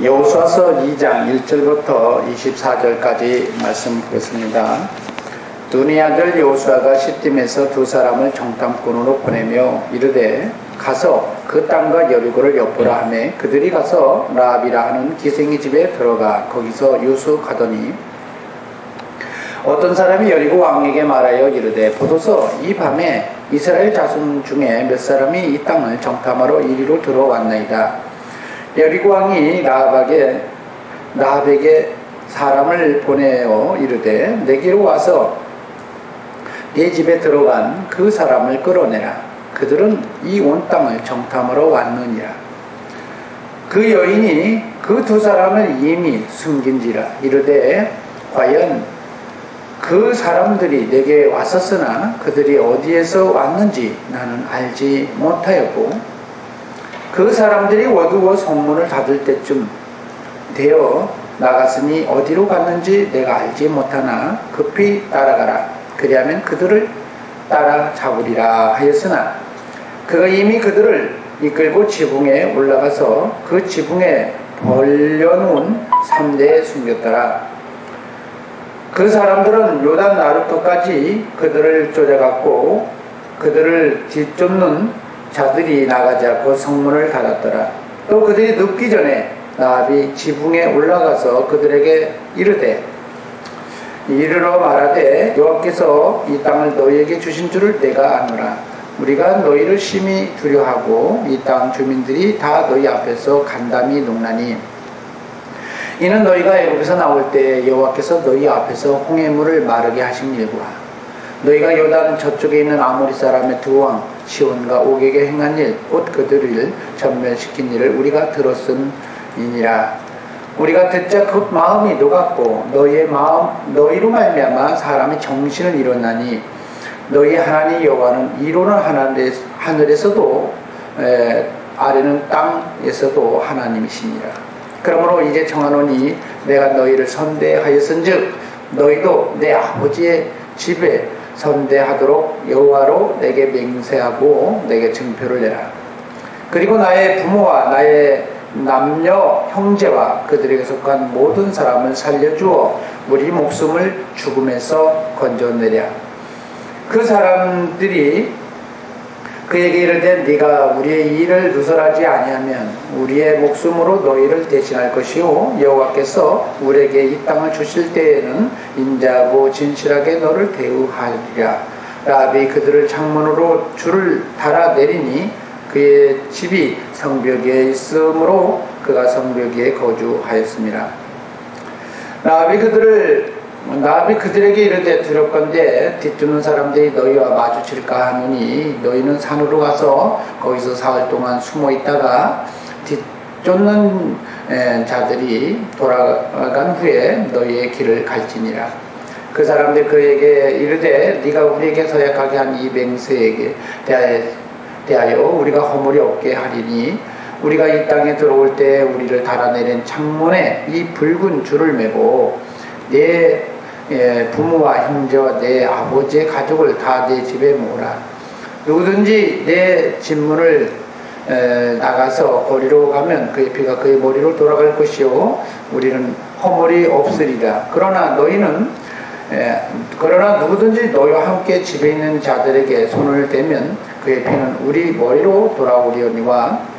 여호수아서 2장 1절부터 24절까지 말씀 보겠습니다. 눈의 아들 여호수아가 시딤에서 두 사람을 정탐꾼으로 보내며 이르되 가서 그 땅과 여리고를 엿보라 하매 그들이 가서 라합이라 하는 기생의 집에 들어가 거기서 유숙하더니 어떤 사람이 여리고 왕에게 말하여 이르되 보소서 이 밤에 이스라엘 자손 중에 몇 사람이 이 땅을 정탐하러 이리로 들어왔나이다. 여리고 왕이 라합에게 사람을 보내어 이르되 내게로 와서 내 집에 들어간 그 사람을 끌어내라. 그들은 이 온 땅을 정탐하러 왔느니라. 그 여인이 그 두 사람을 이미 숨긴지라. 이르되 과연 그 사람들이 내게 왔었으나 그들이 어디에서 왔는지 나는 알지 못하였고 그 사람들이 어두워 성문을 닫을 때쯤 되어 나갔으니 어디로 갔는지 내가 알지 못하나 급히 따라가라. 그리하면 그들을 따라잡으리라 하였으나 그가 이미 그들을 이끌고 지붕에 올라가서 그 지붕에 벌려놓은 삼대에 숨겼더라. 그 사람들은 요단 나루터까지 그들을 쫓아갔고 그들을 뒤쫓는 자들이 나가지 않고 성문을 닫았더라. 또 그들이 눕기 전에 라합이 지붕에 올라가서 그들에게 이르되 이르러 말하되 여호와께서 이 땅을 너희에게 주신 줄을 내가 아노라. 우리가 너희를 심히 두려워하고 이 땅 주민들이 다 너희 앞에서 간담이 녹나니 이는 너희가 애굽에서 나올 때 여호와께서 너희 앞에서 홍해물을 마르게 하신 일과 너희가 요단 저쪽에 있는 아모리 사람의 두 왕 시온과 옥에게 행한 일 곧 그들을 전멸시킨 일을 우리가 들었음이니라. 우리가 듣자 그 마음이 녹았고 너희로 말미암아 사람이 정신을 잃었나니 너희 하나님 여호와는 이로는 하늘에서도 아래는 땅에서도 하나님이시니라. 그러므로 이제 청하노니 내가 너희를 선대하였은즉 너희도 내 아버지의 집에 선대하도록 여호와로 내게 맹세하고 내게 증표를 내라. 그리고 나의 부모와 나의 남녀 형제와 그들에게 속한 모든 사람을 살려주어 우리 목숨을 죽음에서 건져내랴. 그 사람들이 그에게 이르되 네가 우리의 일을 누설하지 아니하면 우리의 목숨으로 너희를 대신할 것이요 여호와께서 우리에게 이 땅을 주실 때에는 인자하고 진실하게 너를 대우하리라. 라합이 그들을 창문으로 줄을 달아 내리니 그의 집이 성벽 위에 있으므로 그가 성벽 위에 거주하였습니다. 라합이 그들에게 이르되 두렵건대 뒤쫓는 사람들이 너희와 마주칠까 하노니 너희는 산으로 가서 거기서 사흘 동안 숨어 있다가 뒤쫓는 자들이 돌아간 후에 너희의 길을 갈지니라. 그 사람들이 그에게 이르되 네가 우리에게 서약하게 한 이 맹세에게 대하여 우리가 허물이 없게 하리니 우리가 이 땅에 들어올 때 우리를 달아내린 창문에 이 붉은 줄을 매고 내 부모와 형제와 내 아버지의 가족을 다 내 집에 모으라. 누구든지 내 집문을 나가서 거리로 가면 그의 피가 그의 머리로 돌아갈 것이요 우리는 허물이 없으리라. 그러나 누구든지 너희와 함께 집에 있는 자들에게 손을 대면 그의 피는 우리 머리로 돌아오리오니와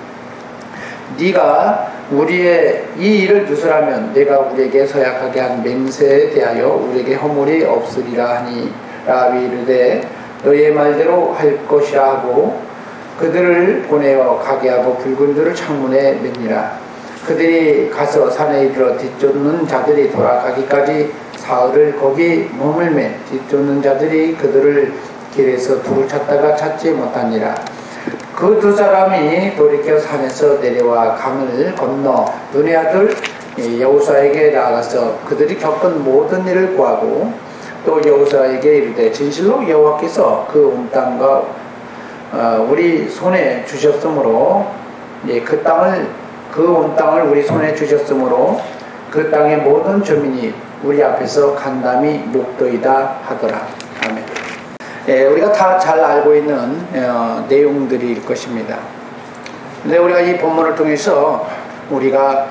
네가 우리의 이 일을 누설하면 내가 우리에게 서약하게 한 맹세에 대하여 우리에게 허물이 없으리라 하니 라합이 이르되 너희의 말대로 할 것이라 하고 그들을 보내어 가게 하고 붉은 줄을 창문에 매니라. 그들이 가서 산에 이르러 뒤쫓는 자들이 돌아가기까지 사흘을 거기 머물매 뒤쫓는 자들이 그들을 길에서 두루 찾다가 찾지 못하니라. 그 두 사람이 돌이켜 산에서 내려와 강을 건너 눈의 아들 여호수아에게 나아가서 그들이 겪은 모든 일을 구하고 또 여호수아에게 이르되 진실로 여호와께서 그 온 땅과 우리 손에 주셨으므로 그 온 땅을 우리 손에 주셨으므로 그 땅의 모든 주민이 우리 앞에서 간담이 녹더이다 하더라. 아멘. 우리가 다 잘 알고 있는 내용들일 것입니다. 근데 우리가 이 본문을 통해서 우리가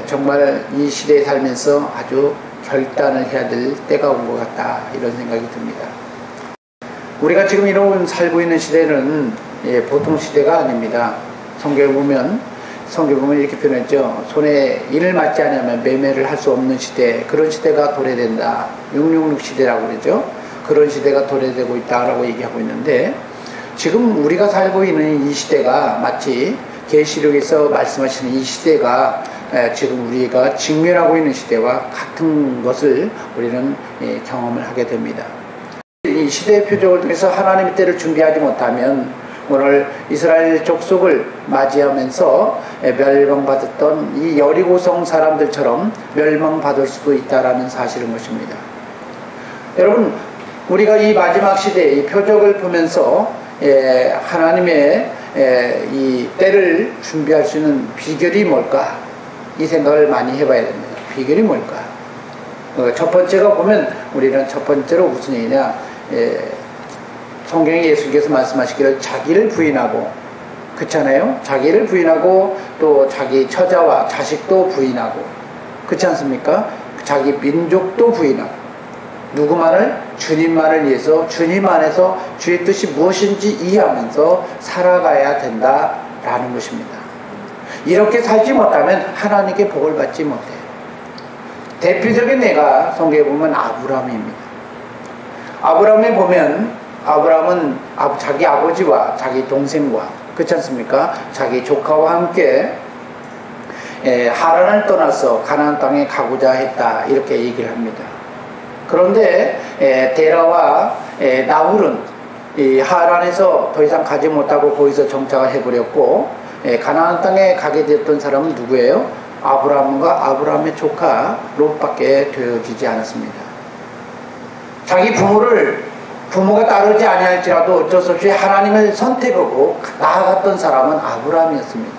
정말 이 시대에 살면서 아주 결단을 해야 될 때가 온 것 같다, 이런 생각이 듭니다. 우리가 지금 이런 살고 있는 시대는 보통 시대가 아닙니다. 성경에 보면 이렇게 표현했죠. 손에 일을 맞지 않으면 매매를 할 수 없는 시대, 그런 시대가 도래된다. 666 시대라고 그러죠. 그런 시대가 도래되고 있다라고 얘기하고 있는데, 지금 우리가 살고 있는 이 시대가 마치 계시록에서 말씀하시는 이 시대가 지금 우리가 직면하고 있는 시대와 같은 것을 우리는 경험을 하게 됩니다. 이 시대의 표적을 통해서 하나님의 때를 준비하지 못하면 오늘 이스라엘 족속을 맞이하면서 멸망받았던 이 여리고성 사람들처럼 멸망받을 수도 있다라는 사실인 것입니다. 여러분, 우리가 이 마지막 시대의 이 표적을 보면서 하나님의 이 때를 준비할 수 있는 비결이 뭘까? 이 생각을 많이 해봐야 됩니다. 비결이 뭘까? 첫 번째가 보면 우리는 첫 번째로 무슨 얘기냐? 성경에 예수께서 말씀하시기를 자기를 부인하고, 그렇잖아요? 자기를 부인하고 또 자기 처자와 자식도 부인하고, 그렇지 않습니까? 자기 민족도 부인하고, 누구만을? 주님만을 위해서 주님 안에서 주의 뜻이 무엇인지 이해하면서 살아가야 된다라는 것입니다. 이렇게 살지 못하면 하나님께 복을 받지 못해요. 대표적인 예가 성경에 보면 아브라함입니다. 아브라함에 보면 아브라함은 자기 아버지와 자기 동생과, 그렇지 않습니까? 자기 조카와 함께 하란을 떠나서 가나안 땅에 가고자 했다, 이렇게 얘기를 합니다. 그런데 데라와 나홀은 이 하란에서 더 이상 가지 못하고 거기서 정착을 해버렸고, 가나안 땅에 가게 됐던 사람은 누구예요? 아브라함과 아브라함의 조카 롯밖에 되어지지 않았습니다. 자기 부모가 따르지 아니할지라도 어쩔 수 없이 하나님을 선택하고 나아갔던 사람은 아브라함이었습니다.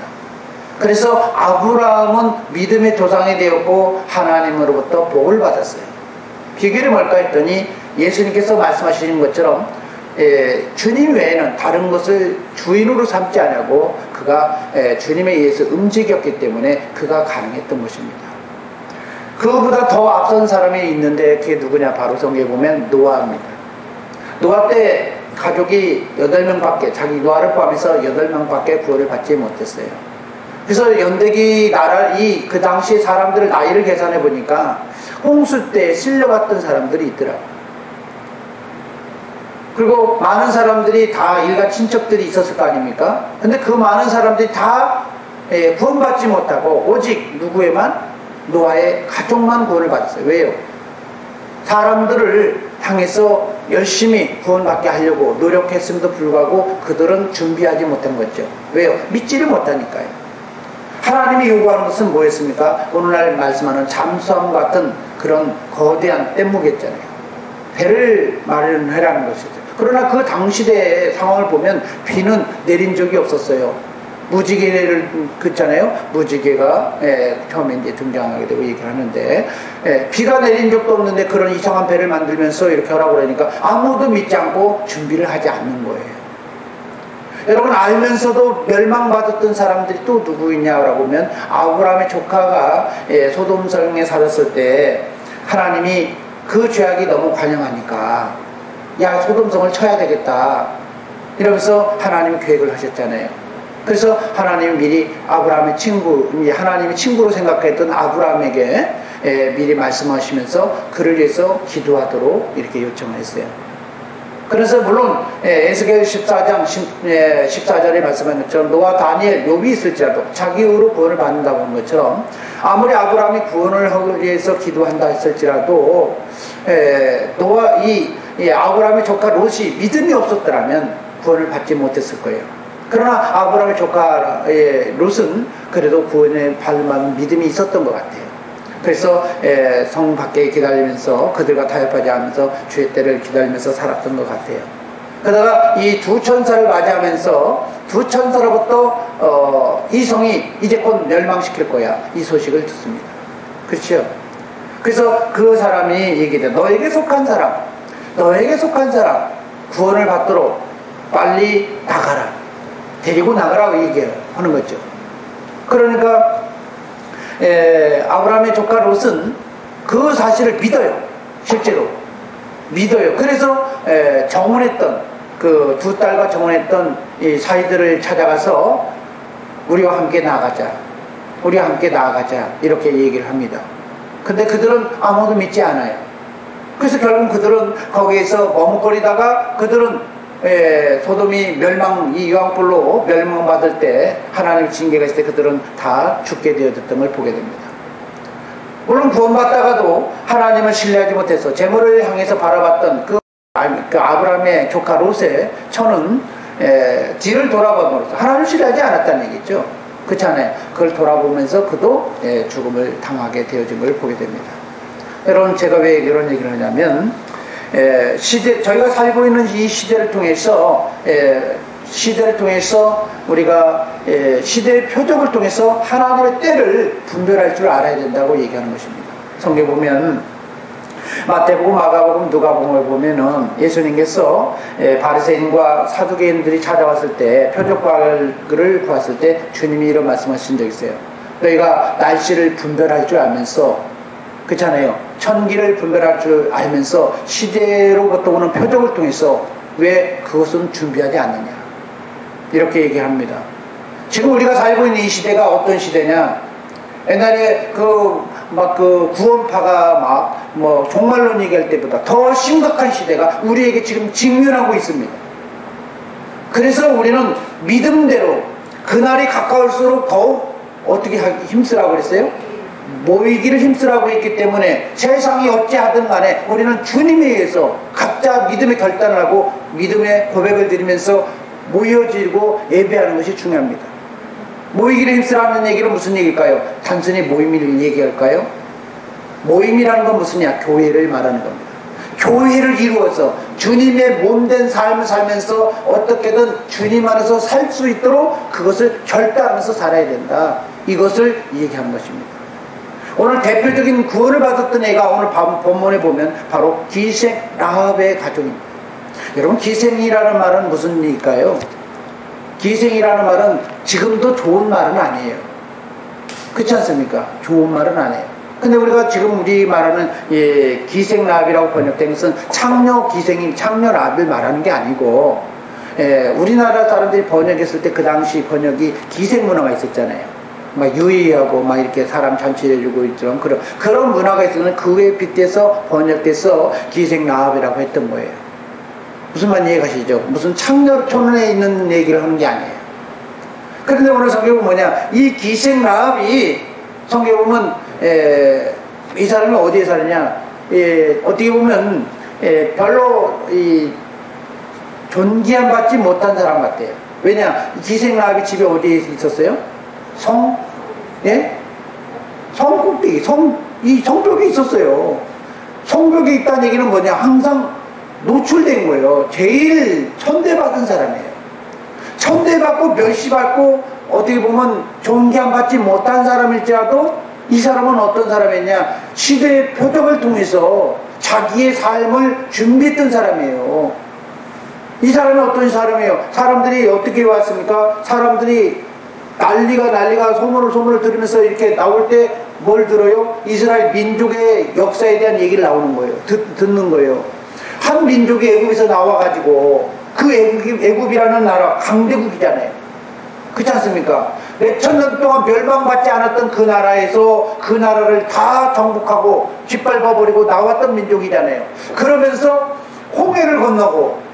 그래서 아브라함은 믿음의 조상이 되었고 하나님으로부터 복을 받았어요. 비결이 뭘까 했더니 예수님께서 말씀하시는 것처럼 주님 외에는 다른 것을 주인으로 삼지 않고 그가 주님에 의해서 움직였기 때문에 그가 가능했던 것입니다. 그보다 더 앞선 사람이 있는데 그게 누구냐? 바로 성경에 보면 노아입니다. 노아 때 가족이 8명밖에, 자기 노아를 포함해서 8명밖에 구원을 받지 못했어요. 그래서 연대기 나라 그 당시에 사람들을 나이를 계산해 보니까 홍수 때 실려갔던 사람들이 있더라고요. 그리고 많은 사람들이 다 일가 친척들이 있었을 거 아닙니까? 근데 그 많은 사람들이 다 구원받지 못하고 오직 누구에만? 노아의 가족만 구원을 받았어요. 왜요? 사람들을 향해서 열심히 구원받게 하려고 노력했음에도 불구하고 그들은 준비하지 못한 거죠. 왜요? 믿지를 못하니까요. 하나님이 요구하는 것은 뭐였습니까? 오늘날 말씀하는 잠수함 같은 그런 거대한 뗏목이었잖아요. 배를 마련하라는 것이죠. 그러나 그 당시대의 상황을 보면 비는 내린 적이 없었어요. 무지개를 긋잖아요. 무지개가 처음에 이제 등장하게 되고 얘기를 하는데, 비가 내린 적도 없는데 그런 이상한 배를 만들면서 이렇게 하라고 그러니까 아무도 믿지 않고 준비를 하지 않는 거예요. 여러분, 알면서도 멸망받았던 사람들이 또 누구 있냐라고 하면 아브라함의 조카가 소돔성에 살았을 때 하나님이 그 죄악이 너무 관영하니까 야, 소돔성을 쳐야 되겠다 이러면서 하나님이 계획을 하셨잖아요. 그래서 하나님이 미리 아브라함의 하나님의 친구로 생각했던 아브라함에게 미리 말씀하시면서 그를 위해서 기도하도록 이렇게 요청을 했어요. 그래서 물론 에스겔 14장 14절에 말씀한 것처럼 노아, 다니엘, 욥이 있을지라도 자기 의로 구원을 받는다고 한 것처럼 아무리 아브라함이 구원을 하기 위해서 기도한다 했을지라도 아브라함의 조카 롯이 믿음이 없었더라면 구원을 받지 못했을 거예요. 그러나 아브라함의 조카 롯은 그래도 구원에 받을 만한 믿음이 있었던 것 같아요. 그래서 성 밖에 기다리면서 그들과 타협하지 않으면서 주의 때를 기다리면서 살았던 것 같아요. 그러다가 이 두 천사를 맞이하면서 두 천사로부터 이 성이 이제 곧 멸망시킬 거야, 이 소식을 듣습니다. 그렇죠? 그래서 그 사람이 얘기돼. 너에게 속한 사람 구원을 받도록 빨리 나가라, 데리고 나가라고 얘기하는 거죠. 그러니까 아브라함의 조카 롯은 그 사실을 믿어요. 실제로 믿어요. 그래서 정혼했던 그 두 딸과 정혼했던 이 사이들을 찾아가서 우리와 함께 나아가자, 우리와 함께 나아가자 이렇게 얘기를 합니다. 근데 그들은 아무도 믿지 않아요. 그래서 결국 그들은 거기에서 머뭇거리다가 그들은 소돔이 멸망, 이 유황불로 멸망받을 때, 하나님의 징계가 있을 때 그들은 다 죽게 되어졌던 걸 보게 됩니다. 물론 구원받다가도 하나님을 신뢰하지 못해서 재물을 향해서 바라봤던 그 아브라함의 조카 롯의 처는 뒤를 돌아보면서 하나님을 신뢰하지 않았다는 얘기죠. 그렇잖아요. 그걸 돌아보면서 그도 죽음을 당하게 되어진 걸 보게 됩니다. 여러분, 제가 왜 이런 얘기를 하냐면, 저희가 살고 있는 이 시대를 통해서 우리가 시대의 표적을 통해서 하나님의 때를 분별할 줄 알아야 된다고 얘기하는 것입니다. 성경 보면 마태복음, 마가복음, 누가복음을 보면은 예수님께서 바리새인과 사두개인들이 찾아왔을 때, 표적과를 구했을 때 주님이 이런 말씀하신 적이 있어요. 너희가 날씨를 분별할 줄 알면서, 그렇잖아요. 천기를 분별할 줄 알면서 시대로부터 오는 표적을 통해서 왜 그것은 준비하지 않느냐, 이렇게 얘기합니다. 지금 우리가 살고 있는 이 시대가 어떤 시대냐? 옛날에 구원파가 종말론 얘기할 때보다 더 심각한 시대가 우리에게 지금 직면하고 있습니다. 그래서 우리는 믿음대로 그날이 가까울수록 더욱 어떻게 힘쓰라고 그랬어요? 모이기를 힘쓰라고 했기 때문에 세상이 어찌하든 간에 우리는 주님에 의해서 각자 믿음의 결단을 하고 믿음의 고백을 드리면서 모여지고 예배하는 것이 중요합니다. 모이기를 힘쓰라는 얘기는 무슨 얘기일까요? 단순히 모임을 얘기할까요? 모임이라는 건 무슨냐? 교회를 말하는 겁니다. 교회를 이루어서 주님의 몸된 삶을 살면서 어떻게든 주님 안에서 살 수 있도록 그것을 결단하면서 살아야 된다, 이것을 얘기하는 것입니다. 오늘 대표적인 구원을 받았던 애가 오늘 본문에 보면 바로 기생 라합의 가족입니다. 여러분, 기생이라는 말은 무슨 얘기일까요? 기생이라는 말은 지금도 좋은 말은 아니에요. 그렇지 않습니까? 좋은 말은 아니에요. 근데 우리가 지금 우리 말하는 기생 라합이라고 번역된 것은 창녀 기생인 창녀 라합을 말하는 게 아니고, 우리나라 사람들이 번역했을 때 그 당시 번역이 기생 문화가 있었잖아요. 막 유의하고 막 이렇게 사람 잔치해주고 있던 그런 문화가 있었는데 그에 빗대서 번역돼서 기생 라합이라고 했던 거예요. 무슨 말 이해가시죠? 무슨 창녀촌에 있는 얘기를 하는 게 아니에요. 그런데 오늘 성경은 뭐냐? 이 기생 라합이 성경에 보면 이 사람이 어디에 사느냐? 어떻게 보면 별로 존귀함 받지 못한 사람 같아요. 왜냐? 기생 라합이 집에 어디에 있었어요? 성꼭대기, 이 성벽에 있었어요. 성벽에 있다는 얘기는 뭐냐? 항상 노출된 거예요. 제일 천대받은 사람이에요. 천대받고 멸시받고 어떻게 보면 존귀함 받지 못한 사람일지라도 이 사람은 어떤 사람이냐? 시대의 표적을 통해서 자기의 삶을 준비했던 사람이에요. 이 사람은 어떤 사람이에요? 사람들이 어떻게 왔습니까? 사람들이 난리가 소문을 들으면서 이렇게 나올 때 뭘 들어요? 이스라엘 민족의 역사에 대한 얘기를 나오는 거예요. 듣는 거예요. 한 민족이 애굽에서 나와가지고 그 애굽이라는 나라 강대국이잖아요. 그렇지 않습니까? 몇천 년 동안 멸망받지 않았던 그 나라에서 그 나라를 다 정복하고 짓밟아버리고 나왔던 민족이잖아요. 그러면서 홍해를 건너고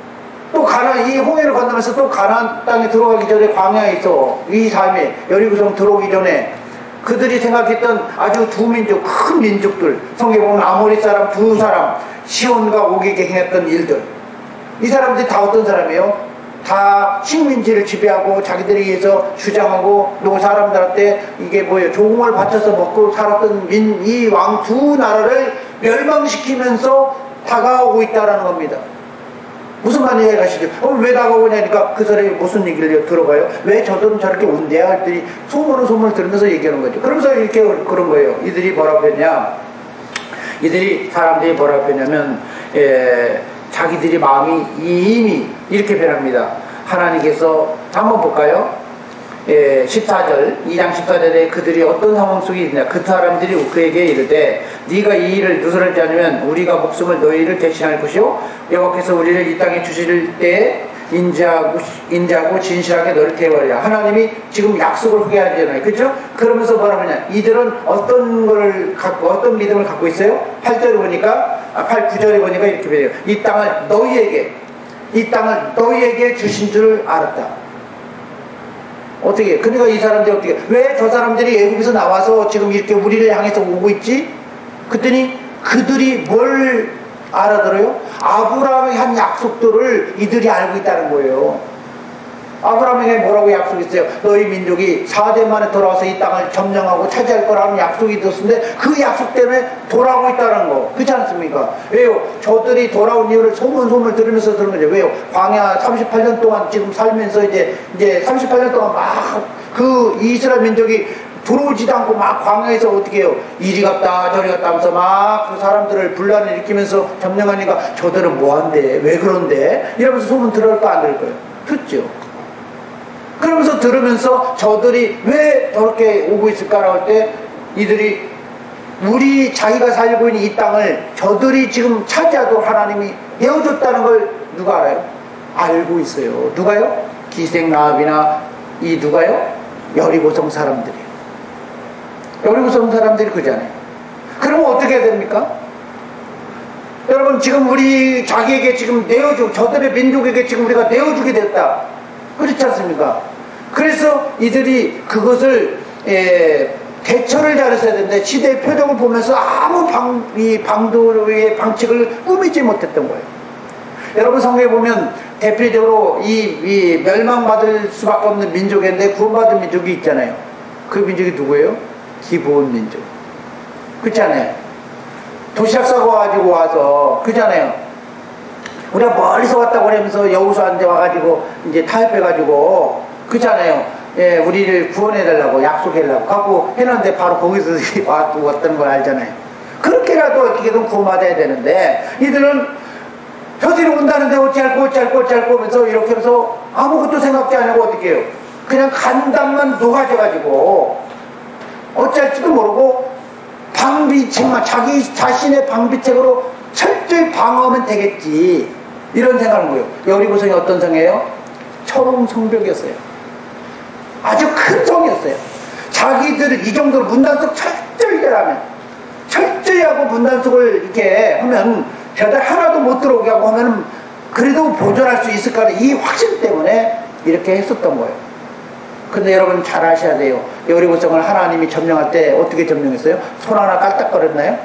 또 이 홍해를 건너면서 또 가나안 땅에 들어가기 전에 광야에서 이 삶에 여리고성 들어오기 전에 그들이 생각했던 아주 두 민족, 큰 민족들, 성경에 보면 아모리 사람 두 사람, 시온과 오게게 행했던 일들, 이 사람들이 다 어떤 사람이에요? 다 식민지를 지배하고 자기들에 의해서 주장하고 또 사람들한테 이게 뭐예요? 조공을 바쳐서 먹고 살았던 이 왕 두 나라를 멸망시키면서 다가오고 있다는 겁니다. 무슨 말 이해가시죠? 왜 다가오냐니까 그 사람이 무슨 얘기를 들어봐요? 왜 저들은 저렇게 온대야? 했더니 소문을 들으면서 얘기하는 거죠. 그러면서 이렇게 그런 거예요. 이들이 뭐라고 했냐? 사람들이 뭐라고 했냐면 자기들이 마음이 이미 이렇게 변합니다. 하나님께서 한번 볼까요? 14절, 2장 14절에 그들이 어떤 상황 속에 있느냐. 그 사람들이 그에게 이르되 네가 이 일을 누설하지 않으면 우리가 목숨을 너희를 대신할 것이요 여호와께서 우리를 이 땅에 주실 때에 인자하고 진실하게 너를 대하리라. 하나님이 지금 약속을 하게 하잖아요. 그렇죠? 그러면서 뭐라 하냐. 이들은 어떤 걸 갖고 어떤 믿음을 갖고 있어요? 8절에 보니까 9절에 보니까 이렇게 돼요. 이 땅을 너희에게 주신 줄 알았다. 어떻게? 그러니까 이 사람들이 어떻게? 왜 저 사람들이 애굽에서 나와서 지금 이렇게 우리를 향해서 오고 있지? 그랬더니 그들이 뭘 알아들어요? 아브라함이 한 약속들을 이들이 알고 있다는 거예요. 아브라함에게 뭐라고 약속했어요? 너희 민족이 4대 만에 돌아와서 이 땅을 점령하고 차지할 거라는 약속이 있었는데 그 약속 때문에 돌아오고 있다는 거. 그렇지 않습니까? 왜요? 저들이 돌아온 이유를 소문을 들으면서 들은 거죠. 왜요? 광야 38년 동안 지금 살면서 이제 38년 동안 막 그 이스라엘 민족이 들어오지도 않고 막 광야에서 어떻게 해요? 이리 갔다 저리 갔다 하면서 막 그 사람들을 분란을 일으키면서 점령하니까 저들은 뭐한대? 왜 그런데? 이러면서 소문 들을까 안 들을 거예요? 듣죠. 그러면서 들으면서 저들이 왜 저렇게 오고 있을까라고 할 때 이들이 우리 자기가 살고 있는 이 땅을 저들이 지금 차지하도록 하나님이 내어줬다는 걸 누가 알아요? 알고 있어요. 누가요? 기생라합이나 이 누가요? 여리고성 사람들이에요. 여리고성 사람들이 그잖아요. 그러면 어떻게 해야 됩니까? 여러분 지금 우리 자기에게 지금 저들의 민족에게 지금 우리가 내어주게 됐다. 그렇지 않습니까? 그래서 이들이 그것을 대처를 잘했어야 되는데 시대의 표정을 보면서 아무 방도의 방책을 꾸미지 못했던 거예요. 여러분 성경에 보면 대표적으로 이 멸망받을 수밖에 없는 민족인데 구원받은 민족이 있잖아요. 그 민족이 누구예요? 기브온 민족. 그렇잖아요. 도시락 싸고 가지고 와서 그렇잖아요. 우리가 멀리서 왔다고 그러면서 여호수아한테 와가지고 이제 타협해가지고 그렇잖아요. 예, 우리를 구원해달라고 약속해달라고 갖고 해놨는데 바로 거기서 왔던 걸 알잖아요. 그렇게라도 어떻게든 구원받아야 되는데 이들은 저들이 온다는데 어찌할꼬 하면서 이렇게 해서 아무것도 생각지 안 하고 어떻게 해요? 그냥 간단만 녹아져가지고 어찌할지도 모르고 방비책만 자기 자신의 방비책으로 철저히 방어하면 되겠지 이런 생각을 거예요. 여리고성이 어떤 성이에요? 초롱 성벽이었어요. 아주 큰 성이었어요. 자기들을 이 정도로 문단속 철저히 하면 철저히 하고 문단속을 이렇게 하면 저들 하나도 못 들어오게 하고 하면 그래도 보존할 수 있을 거라는 이 확신 때문에 이렇게 했었던 거예요. 근데 여러분 잘 아셔야 돼요. 여리고성을 하나님이 점령할 때 어떻게 점령했어요? 손 하나 까딱거렸나요?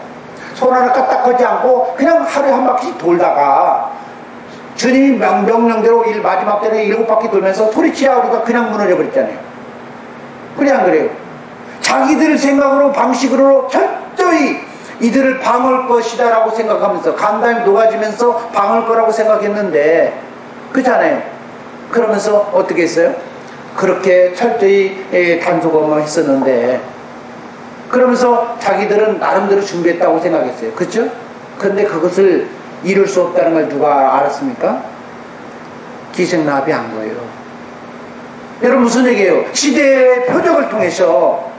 손 하나 까딱거리지 않고 그냥 하루에 한 바퀴씩 돌다가 주님이 명령대로 마지막 때는 7바퀴 돌면서 소리치라 우리가 그냥 무너져 버렸잖아요. 그래 안 그래요? 자기들 생각으로 방식으로 철저히 이들을 방어할 것이다 라고 생각하면서 간단히 녹아지면서 방어할 거라고 생각했는데 그렇잖아요. 그러면서 어떻게 했어요? 그렇게 철저히 단속업을 했었는데 그러면서 자기들은 나름대로 준비했다고 생각했어요. 그렇죠? 그런데 그것을 이룰 수 없다는 걸 누가 알았습니까? 기생라합이 한 거예요. 여러분 무슨 얘기예요? 시대의 표적을 통해서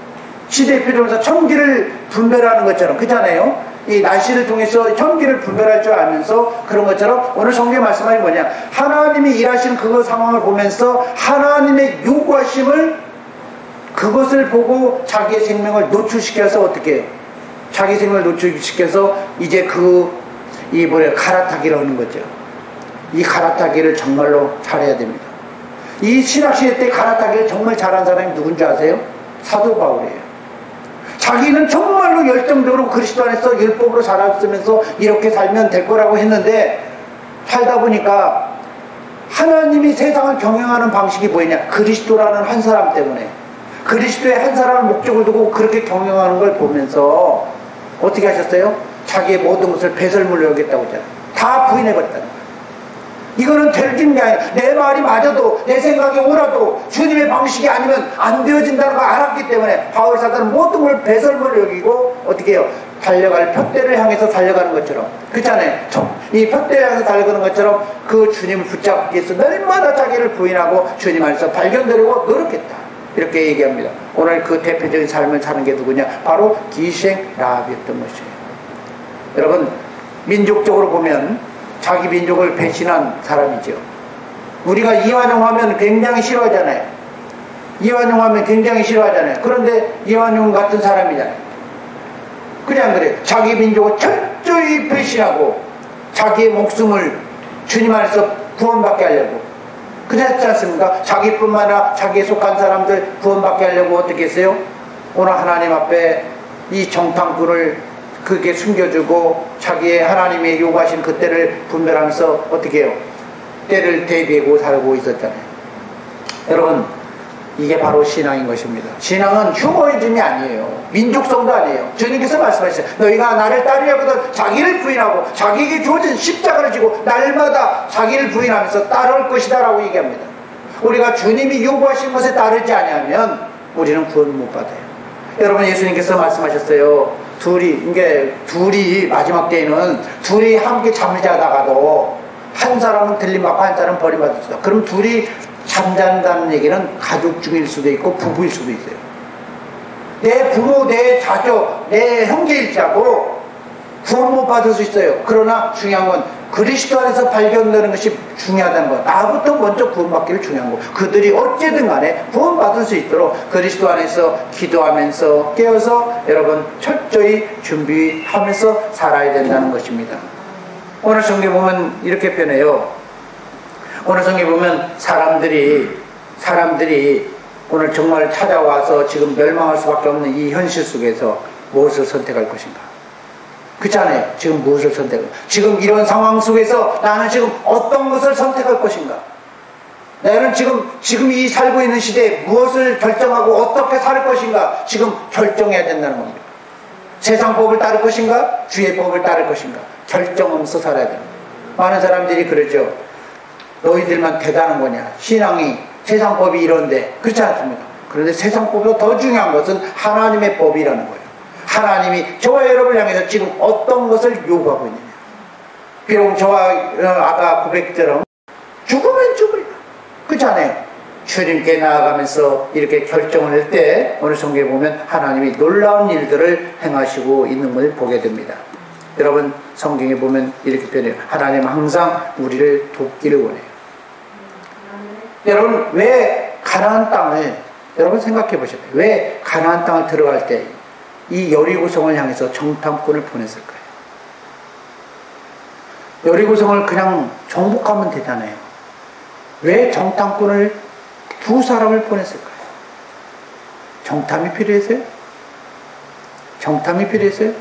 천기를 분별하는 것처럼 그렇잖아요. 이 날씨를 통해서 천기를 분별할 줄 알면서 그런 것처럼 오늘 성경의 말씀이 뭐냐? 하나님이 일하시는 그 상황을 보면서 하나님의 요구하심을 그것을 보고 자기의 생명을 노출시켜서 어떻게 해요? 자기 생명을 노출시켜서 이제 갈아타기를 하는 거죠. 이 갈아타기를 정말로 잘해야 됩니다. 이 신학시대 때 갈아타기를 정말 잘한 사람이 누군지 아세요? 사도 바울이에요. 자기는 정말로 열정적으로 그리스도 안에서 율법으로 살았으면서 이렇게 살면 될 거라고 했는데 살다 보니까 하나님이 세상을 경영하는 방식이 뭐냐? 그리스도라는 한 사람 때문에 그리스도의 한 사람을 목적을 두고 그렇게 경영하는 걸 보면서 어떻게 하셨어요? 자기의 모든 것을 배설물로 여겼다고 했잖아요. 다 부인해버렸다는 거예요. 이거는 될 게 아니라 내 말이 맞아도 내 생각이 옳아도 주님의 방식이 아니면 안 되어진다는 걸 알았기 때문에 바울 사도는 모든 걸 배설물로 여기고 어떻게 해요? 달려갈 푯대를 향해서 달려가는 것처럼 그렇잖아요. 이 푯대를 향해서 달려가는 것처럼 그 주님을 붙잡기 위해서 날마다 자기를 부인하고 주님 안에서 발견되려고 노력했다. 이렇게 얘기합니다. 오늘 그 대표적인 삶을 사는 게 누구냐? 바로 기생 라합이었던 것이에요. 여러분, 민족적으로 보면 자기 민족을 배신한 사람이죠. 우리가 이완용 하면 굉장히 싫어하잖아요. 이완용 하면 굉장히 싫어하잖아요. 그런데 이완용 같은 사람이잖아요. 그래 안 그래? 자기 민족을 철저히 배신하고 자기의 목숨을 주님 안에서 구원받게 하려고 그랬지 않습니까? 자기뿐만 아니라 자기에 속한 사람들 구원받게 하려고 어떻게 했어요? 오늘 하나님 앞에 이 정탐꾼을 그게 숨겨주고 자기의 하나님의 요구하신 그 때를 분별하면서 어떻게 해요? 때를 대비하고 살고 있었잖아요. 여러분, 이게 바로 신앙인 것입니다. 신앙은 휴머니즘이 아니에요. 민족성도 아니에요. 주님께서 말씀하셨어요. 너희가 나를 따르려거든 자기를 부인하고 자기에게 주어진 십자가를 지고 날마다 자기를 부인하면서 따를 것이다 라고 얘기합니다. 우리가 주님이 요구하신 것에 따르지 아니하면 우리는 구원 못 받아요. 여러분, 예수님께서 말씀하셨어요. 둘이 마지막 때에는 둘이 함께 잠자다가도 한 사람은 들림받고 한 사람은 버림받을 수다. 그럼 둘이 잠잔다는 얘기는 가족 중일 수도 있고 부부일 수도 있어요. 내 부모, 내 자녀, 내 형제일지라도 구원 못 받을 수 있어요. 그러나 중요한 건 그리스도 안에서 발견되는 것이 중요하다는 것. 나부터 먼저 구원받기를 중요한 거. 그들이 어쨌든 간에 구원받을 수 있도록 그리스도 안에서 기도하면서 깨어서 여러분 철저히 준비하면서 살아야 된다는 것입니다. 오늘 성경 보면 이렇게 표현해요. 오늘 성경 보면 사람들이 오늘 정말 찾아와서 지금 멸망할 수밖에 없는 이 현실 속에서 무엇을 선택할 것인가? 그렇잖아요. 지금 무엇을 선택할 지금 이런 상황 속에서 나는 지금 어떤 것을 선택할 것인가? 나는 지금 이 살고 있는 시대에 무엇을 결정하고 어떻게 살 것인가? 지금 결정해야 된다는 겁니다. 세상 법을 따를 것인가? 주의 법을 따를 것인가? 결정하면서 살아야 됩니다. 많은 사람들이 그러죠. 너희들만 대단한 거냐? 신앙이 세상 법이 이런데 그렇지 않습니까? 그런데 세상 법보다 더 중요한 것은 하나님의 법이라는 거예요. 하나님이 저와 여러분을 향해서 지금 어떤 것을 요구하고 있느냐. 비록 저와 아까 고백처럼 죽으면 죽으리라. 그렇지 않아요? 주님께 나아가면서 이렇게 결정을 할 때 오늘 성경에 보면 하나님이 놀라운 일들을 행하시고 있는 것을 보게 됩니다. 여러분, 성경에 보면 이렇게 표현해요. 하나님은 항상 우리를 돕기를 원해요. 여러분, 왜 가나안 땅을 여러분 생각해 보셔요. 왜 가나안 땅을 들어갈 때 이 여리고성을 향해서 정탐꾼을 보냈을까요? 여리고성을 그냥 정복하면 되잖아요. 왜 정탐꾼을 두 사람을 보냈을까요? 정탐이 필요했어요? 정탐이 필요했어요?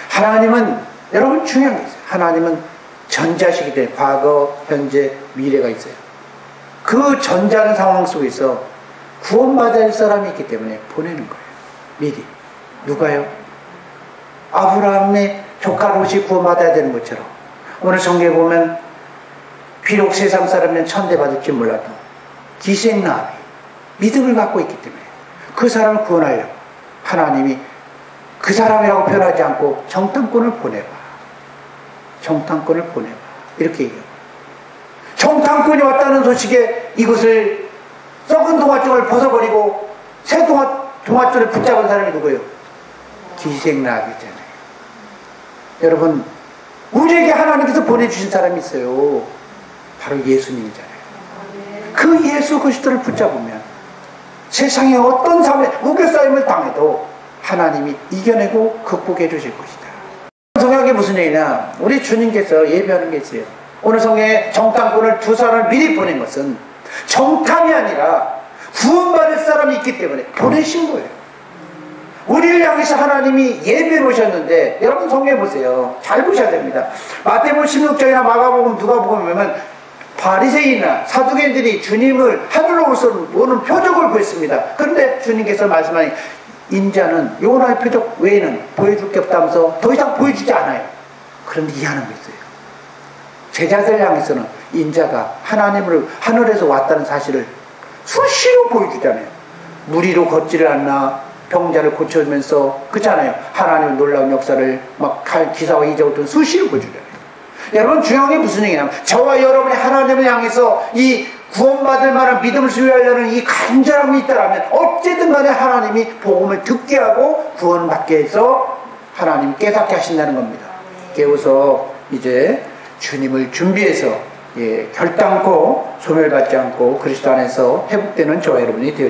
하나님은 여러분 중요한 게 있어요. 하나님은 전자시기 때문에 과거, 현재, 미래가 있어요. 그 전자는 상황 속에서 구원받아야 할 사람이 있기 때문에 보내는 거예요. 미리. 누가요? 아브라함의 조카 롯이 구원받아야 되는 것처럼 오늘 성경에 보면 비록 세상 사람은 천대받을지 몰라도 기생 라합이 믿음을 갖고 있기 때문에 그 사람을 구원하려고 하나님이 그 사람이라고 표현하지 않고 정탐꾼을 보내봐. 정탐꾼을 보내봐. 이렇게 얘기해요. 정탐꾼이 왔다는 소식에 이것을 썩은 동아줄을 벗어버리고 새 동아줄을 붙잡은 사람이 누구예요? 기생 라합이잖아요. 여러분, 우리에게 하나님께서 보내주신 사람이 있어요. 바로 예수님이잖아요. 그 예수 그리스도를 붙잡으면 세상에 어떤 삶에 우겨싸임을 당해도 하나님이 이겨내고 극복해 주실 것이다. 성경에 무슨 얘기냐? 우리 주님께서 예배하는 게 있어요. 오늘 성경에 정탐꾼을 두 사람을 미리 보낸 것은 정탐이 아니라 구원받을 사람이 있기 때문에 보내신 거예요. 우리를 향해서 하나님이 예배를 오셨는데 여러분 성경에 보세요. 잘 보셔야 됩니다. 마태복음 16장이나 마가복음 누가복음 보면 바리새인이나 사두개인들이 주님을 하늘로부터 오는 표적을 구했습니다. 그런데 주님께서 말씀하니 인자는 요나의 표적 외에는 보여줄 게 없다면서 더 이상 보여주지 않아요. 그런데 이해하는 거 있어요. 제자들 향해서는 인자가 하나님을 하늘에서 왔다는 사실을 수시로 보여주잖아요. 무리로 걷지를 않나 병자를 고쳐주면서 그렇잖아요. 하나님의 놀라운 역사를 막 기사와 이적을 수시로 보여주잖아요. 여러분 중요한 게 무슨 얘기냐면 저와 여러분이 하나님을 향해서 이 구원받을 만한 믿음을 소유하려는 이 간절함이 있다면 어쨌든 간에 하나님이 복음을 듣게 하고 구원받게 해서 하나님 깨닫게 하신다는 겁니다. 깨워서 이제 주님을 준비해서 결단코 소멸받지 않고 그리스도 안에서 회복되는 저와 여러분이 되어집니다.